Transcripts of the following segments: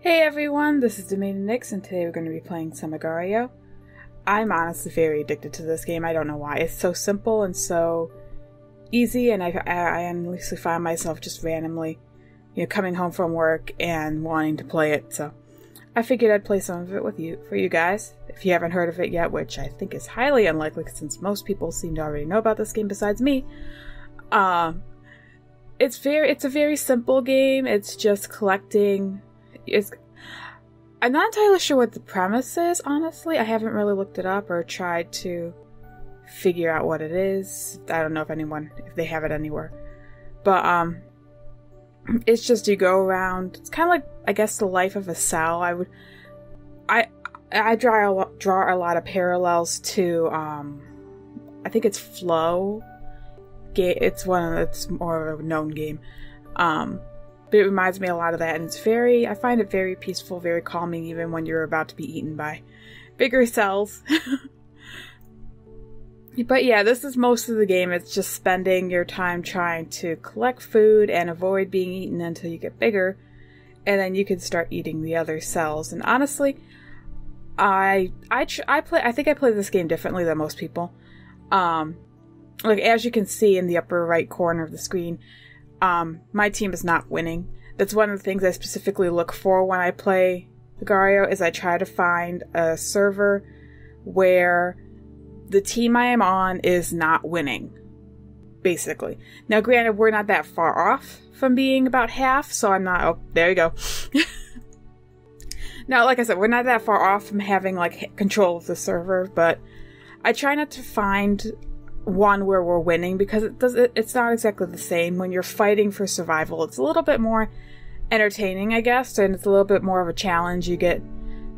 Hey everyone, this is DemainaNyx, and today we're going to be playing some Agario. I'm honestly very addicted to this game. I don't know why. It's so simple and so easy, and I honestly find myself just randomly, coming home from work and wanting to play it. So I figured I'd play some of it for you guys. If you haven't heard of it yet, which I think is highly unlikely since most people seem to already know about this game besides me. It's a very simple game. It's just collecting. I'm not entirely sure what the premise is, honestly. I haven't really looked it up or tried to figure out what it is. I don't know if they have it anywhere. But, it's just you go around. It's kind of like, I guess, the life of a cell. I draw a lot of parallels to, I think it's Flow. It's more of a known game. But it reminds me a lot of that, and I find it very peaceful, very calming, even when you're about to be eaten by bigger cells. But yeah, this is most of the game. It's just spending your time trying to collect food and avoid being eaten until you get bigger, and then you can start eating the other cells. And honestly, I think I play this game differently than most people. Like, as you can see in the upper right corner of the screen, my team is not winning. That's one of the things I specifically look for when I play Agario, is I try to find a server where the team I am on is not winning, basically. Now, granted, we're not that far off from being about half, so I'm not... Oh, there you go. Now, like I said, we're not that far off from having, like, control of the server, but I try not to find one where we're winning, because it's not exactly the same. When you're fighting for survival, it's a little bit more entertaining, I guess, and it's a little bit more of a challenge. You get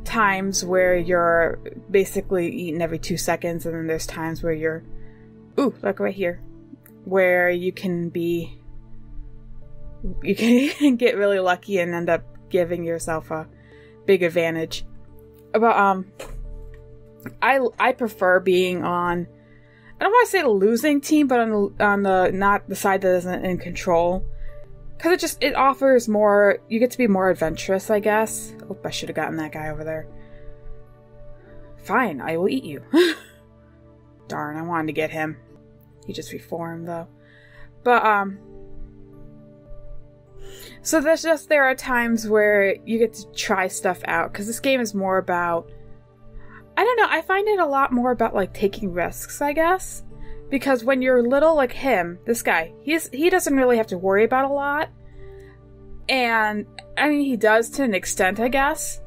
times where you're basically eaten every 2 seconds, and then there's times where you're, ooh, like right here, where you can get really lucky and end up giving yourself a big advantage. But I prefer being on, I don't want to say the losing team, but on the not the side that isn't in control, because it offers more. You get to be more adventurous, I guess. Oh, I should have gotten that guy over there. Fine, I will eat you. Darn, I wanted to get him. He just reformed though. But so there are times where you get to try stuff out, because this game is more about, I don't know, I find it a lot more about, like, taking risks, I guess. Because when you're little, like him, this guy, he doesn't really have to worry about a lot. And, I mean, he does to an extent, I guess.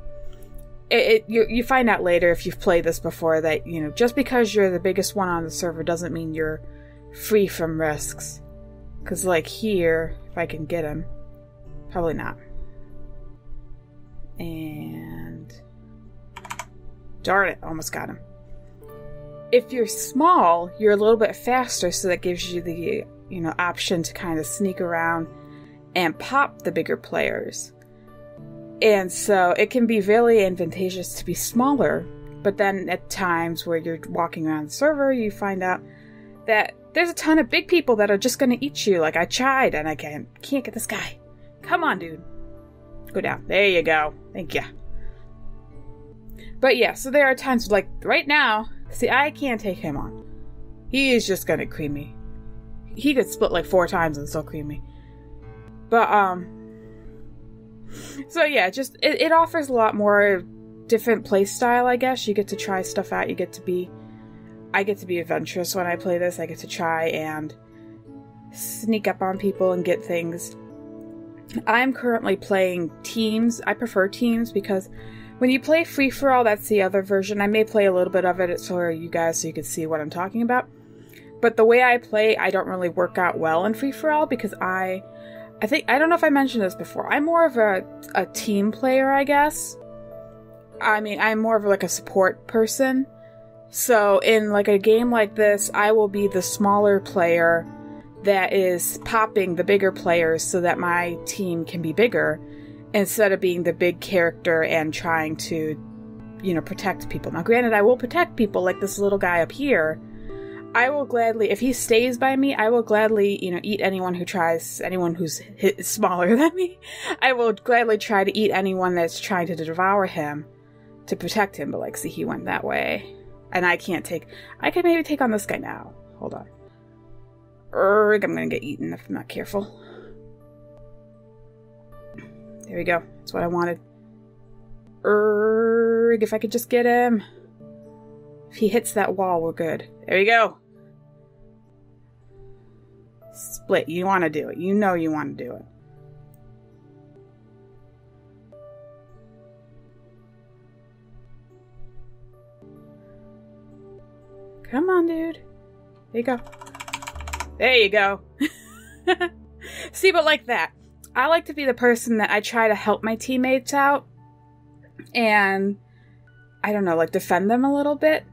You find out later, if you've played this before, that, just because you're the biggest one on the server doesn't mean you're free from risks. Because, like, here, if I can get him, probably not. And... darn it, almost got him. If you're small, you're a little bit faster, so that gives you the, option to kind of sneak around and pop the bigger players. And so it can be really advantageous to be smaller, but then at times where you're walking around the server, you find out that there's a ton of big people that are just going to eat you. Like, I tried, and I can't get this guy. Come on, dude. Go down. There you go. Thank you. But yeah, so there are times, like, right now, see, I can't take him on. He is just gonna cream me. He could split like 4 times and still cream me. But, so yeah, it offers a lot more different play style, I guess. You get to try stuff out, I get to be adventurous when I play this. I get to try and sneak up on people and get things. I'm currently playing teams. I prefer teams because when you play free-for-all, that's the other version. I may play a little bit of it for you guys so you can see what I'm talking about. But the way I play, I don't really work out well in free-for-all, because I don't know if I mentioned this before. I'm more of a team player, I guess. I mean, I'm more of like a support person. So in like a game like this, I will be the smaller player that is popping the bigger players so that my team can be bigger, instead of being the big character and trying to, protect people. Now, granted, I will protect people, like this little guy up here. I will gladly, if he stays by me, I will gladly, you know, eat anyone who's smaller than me. I will gladly try to eat anyone that's trying to devour him to protect him. But, like, see, he went that way. And I could maybe take on this guy now. Hold on. I'm gonna get eaten if I'm not careful. There we go. That's what I wanted. If I could just get him. If he hits that wall, we're good. There we go. Split. You want to do it. You know you want to do it. Come on, dude. There you go. There you go. See, but like that. I like to be the person that I try to help my teammates out. And, I don't know, like defend them a little bit.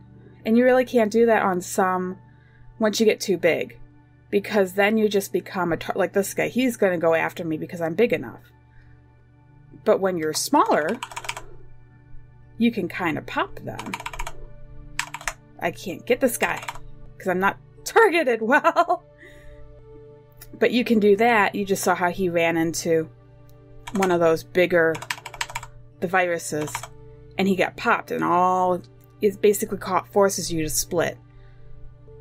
And you really can't do that on some once you get too big. Because then you just become like this guy. He's going to go after me because I'm big enough. But when you're smaller, you can kind of pop them. I can't get this guy because I'm not targeted well. But you can do that. You just saw how he ran into one of those bigger, the viruses, and he got popped, and all it basically forces you to split.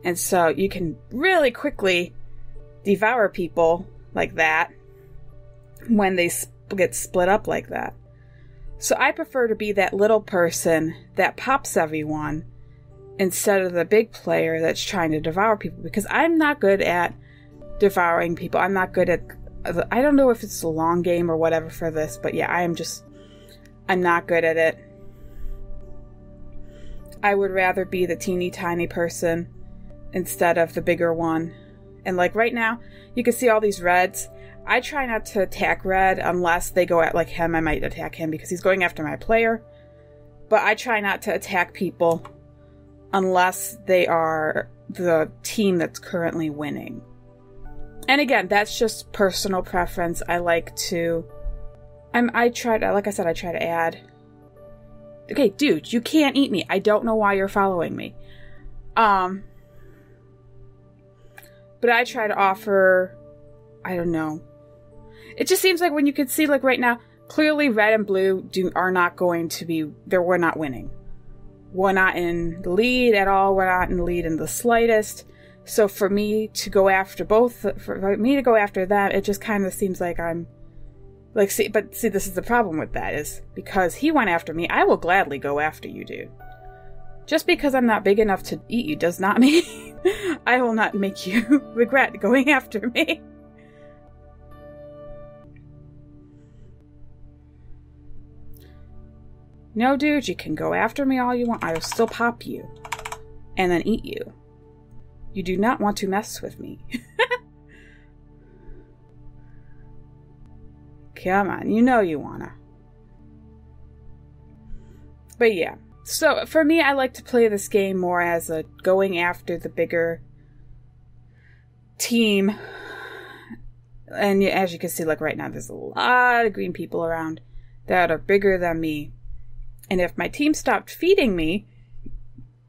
And so you can really quickly devour people like that when they get split up like that. So I prefer to be that little person that pops everyone instead of the big player that's trying to devour people, because I'm not good at devouring people. I'm not good at, I don't know if it's a long game or whatever for this, but yeah, I'm not good at it. I would rather be the teeny tiny person instead of the bigger one. And like right now, you can see all these reds. I try not to attack red unless they go at like him. I might attack him because he's going after my player. But I try not to attack people unless they are the team that's currently winning. And again, that's just personal preference. I like to, like I said, I try to add. Okay, dude, you can't eat me. I don't know why you're following me. But I try to offer, I don't know. It just seems like when you can see, like right now, clearly red and blue are not going to be, we're not winning. We're not in the lead at all. We're not in the lead in the slightest. So for me to go after for me to go after them, it just kind of seems like I'm, like, see, this is the problem with that, is because he went after me, I will gladly go after you, dude. Just because I'm not big enough to eat you does not mean I will not make you regret going after me. No, dude, you can go after me all you want. I will still pop you and then eat you. You do not want to mess with me. Come on, you know you wanna. But yeah. So, for me, I like to play this game more as a going after the bigger team. And as you can see, like right now, there's a lot of green people around that are bigger than me. And if my team stopped feeding me,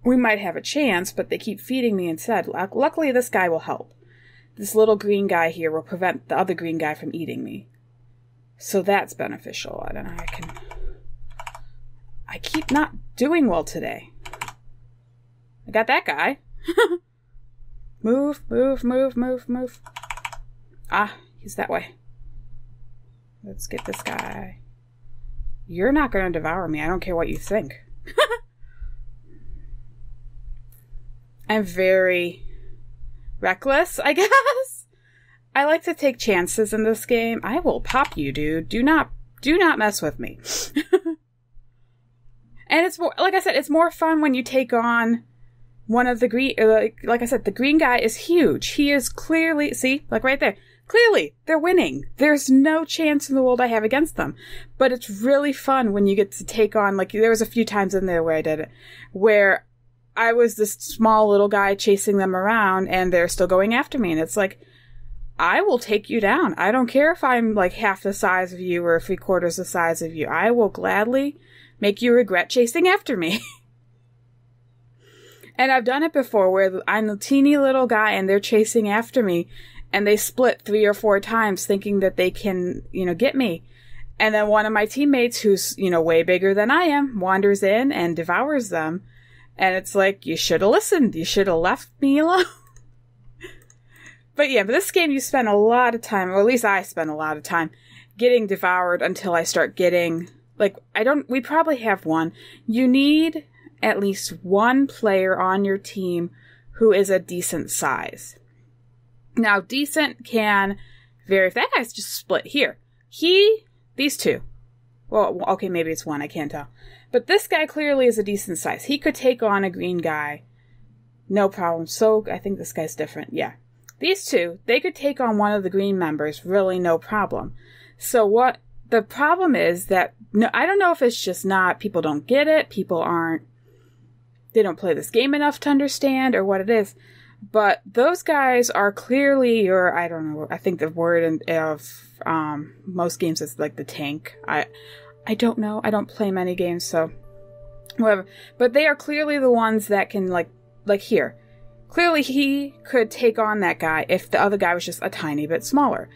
we might have a chance, but they keep feeding me instead. Luckily, this guy will help. This little green guy here will prevent the other green guy from eating me. So that's beneficial. I don't know, I keep not doing well today. I got that guy. Move, move, move, move, move. Ah, he's that way. Let's get this guy. You're not going to devour me. I don't care what you think. I'm very reckless, I guess. I like to take chances in this game. I will pop you, dude. Do not mess with me. And it's more, like I said, it's more fun when you take on one of the green, like I said, the green guy is huge. He is clearly, see, like right there. Clearly, they're winning. There's no chance in the world I have against them. But it's really fun when you get to take on, like, there was a few times in there where I did it, where I was this small little guy chasing them around, and they're still going after me. And it's like, I will take you down. I don't care if I'm, like, half the size of you or 3/4 the size of you. I will gladly make you regret chasing after me. And I've done it before where I'm a teeny little guy and they're chasing after me and they split 3 or 4 times thinking that they can, get me. And then one of my teammates who's, way bigger than I am wanders in and devours them. And it's like, you should have listened. You should have left me alone. But this game you spend a lot of time, or at least I spend a lot of time, getting devoured until I start getting, we probably have one. You need at least one player on your team who is a decent size. Now, decent can vary. If that guy's just split here. These two. Well, okay, maybe it's one, I can't tell. But this guy clearly is a decent size. He could take on a green guy. No problem. So, I think this guy's different. Yeah. These two, they could take on one of the green members, really no problem. So what the problem is that, I don't know if it's just not, people don't get it, they don't play this game enough to understand, or what it is. But those guys are clearly I don't know, I think the word of most games is like the tank. I don't know. I don't play many games, so whatever. But they are clearly the ones that can, like here. Clearly he could take on that guy if the other guy was just a tiny bit smaller.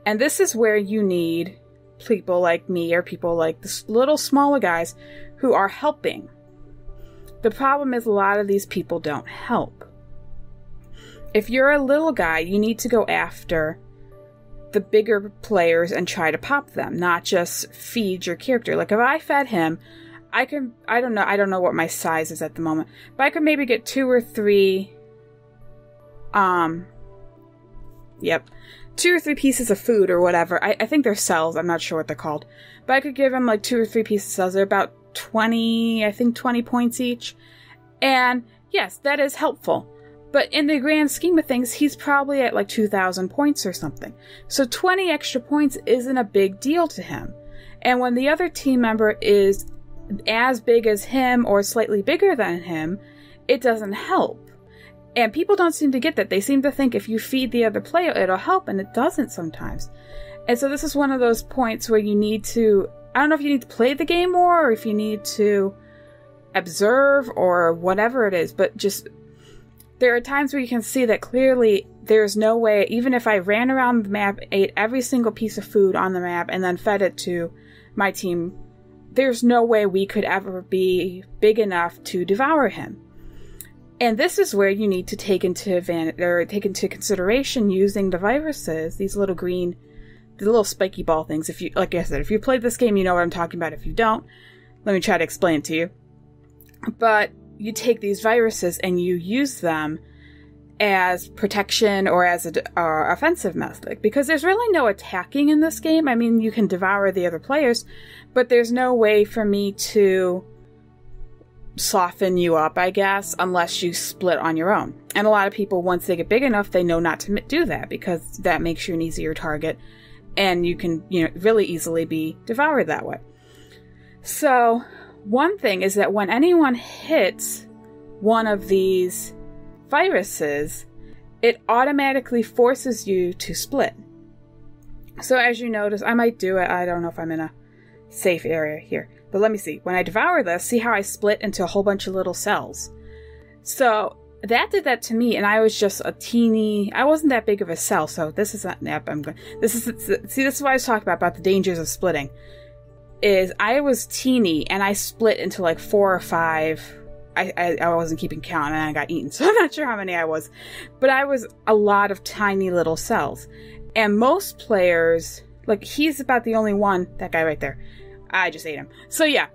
And this is where you need people like me or people like the little smaller guys who are helping. The problem is a lot of these people don't help. If you're a little guy, you need to go after the bigger players and try to pop them, not just feed your character. Like if I fed him, I don't know what my size is at the moment, but I could maybe get 2 or 3 2 or 3 pieces of food or whatever. I think they're cells. I'm not sure what they're called. But I could give him like 2 or 3 pieces of cells. They're about 20 points each. And yes, that is helpful. But in the grand scheme of things, he's probably at like 2,000 points or something. So 20 extra points isn't a big deal to him. And when the other team member is as big as him or slightly bigger than him, it doesn't help. And people don't seem to get that. They seem to think if you feed the other player, it'll help, and it doesn't sometimes. And so this is one of those points where you need to, I don't know if you need to play the game more, or if you need to observe, or whatever it is, but just, there are times where you can see that clearly there's no way, even if I ran around the map, ate every single piece of food on the map, and then fed it to my team, there's no way we could ever be big enough to devour him. And this is where you need to take into consideration using the viruses, these little green, the little spiky ball things. If you, like I said, if you played this game, you know what I'm talking about. If you don't, let me try to explain it to you. But you take these viruses and you use them as protection or as an offensive method, because there's really no attacking in this game. I mean, you can devour the other players, but there's no way for me to soften you up, I guess, unless you split on your own. And a lot of people, once they get big enough, they know not to do that, because that makes you an easier target, and you can, really easily be devoured that way. So, one thing is that when anyone hits one of these viruses, it automatically forces you to split. So as you notice, I might do it. I don't know if I'm in a safe area here. But let me see. When I devour this, see how I split into a whole bunch of little cells? So that did that to me, and I was just I wasn't that big of a cell, so this is not, this is what I was talking about the dangers of splitting. Is I was teeny, and I split into like 4 or 5. I wasn't keeping count, and I got eaten, so I'm not sure how many I was. But I was a lot of tiny little cells. And most players, like he's about the only one, that guy right there, I just ate him. So yeah,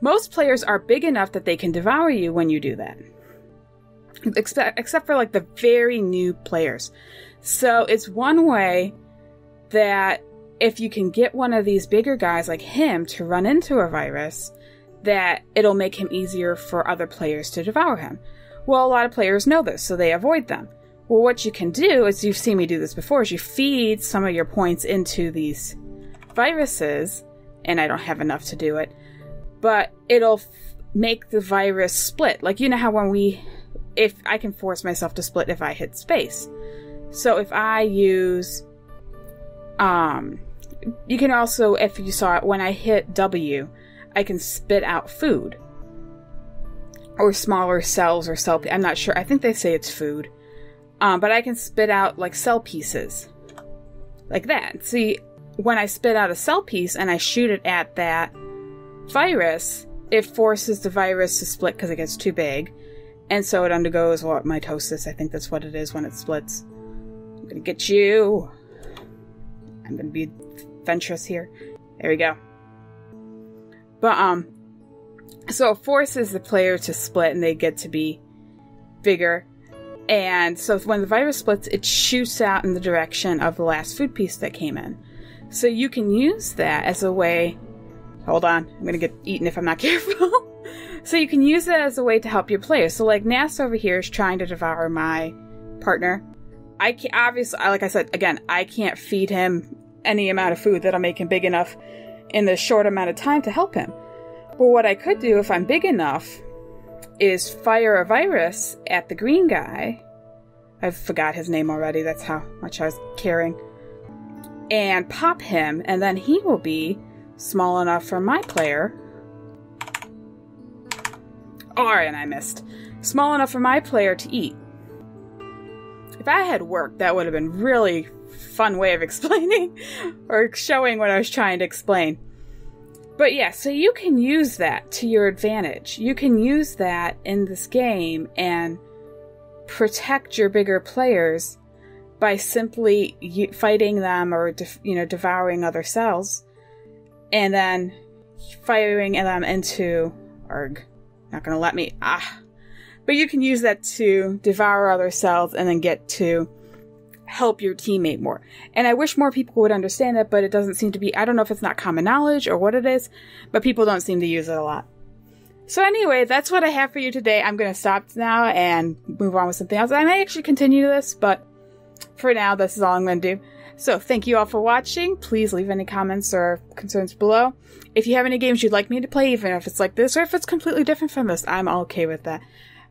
most players are big enough that they can devour you when you do that. Except for like the very new players. So it's one way that if you can get one of these bigger guys like him to run into a virus, that it'll make him easier for other players to devour him. Well, a lot of players know this, so they avoid them. Well, what you can do, is you've seen me do this before, is you feed some of your points into these viruses, and I don't have enough to do it, but it'll make the virus split. Like, you know how if I can force myself to split if I hit space. So if I use, you can also, if you saw it, when I hit W, I can spit out food. or smaller cells or cell. I'm not sure. I think they say it's food. But I can spit out like cell pieces. Like that. See, when I spit out a cell piece and I shoot it at that virus, it forces the virus to split because it gets too big. And so it undergoes mitosis. I think that's what it is when it splits. I'm gonna get you. I'm gonna be adventurous here. There we go. But, so it forces the player to split and they get to be bigger. And so when the virus splits, it shoots out in the direction of the last food piece that came in. So you can use that as a way... Hold on, I'm gonna get eaten if I'm not careful. So you can use that as a way to help your players. So like Nass over here is trying to devour my partner. I can't, obviously, like I said, again, I can't feed him any amount of food that'll make him big enough in the short amount of time to help him. But what I could do if I'm big enough is fire a virus at the green guy. I forgot his name already, that's how much I was caring. And pop him, and then he will be small enough for my player. Oh, and I missed. Small enough for my player to eat. If I had worked, that would have been really fun way of explaining or showing what I was trying to explain. But yeah, so you can use that to your advantage. You can use that in this game and protect your bigger players by simply fighting them or devouring other cells, and then firing them into not gonna let me but you can use that to devour other cells and then get to help your teammate more. And I wish more people would understand that, but it doesn't seem to be. I don't know if it's not common knowledge or what it is, but people don't seem to use it a lot. So anyway, that's what I have for you today. I'm going to stop now and move on with something else. I may actually continue this, but for now, this is all I'm going to do. So thank you all for watching. Please leave any comments or concerns below. If you have any games you'd like me to play, even if it's like this or if it's completely different from this, I'm okay with that.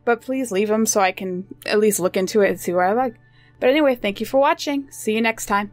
But please leave them so I can at least look into it and see what I like. But anyway, thank you for watching. See you next time.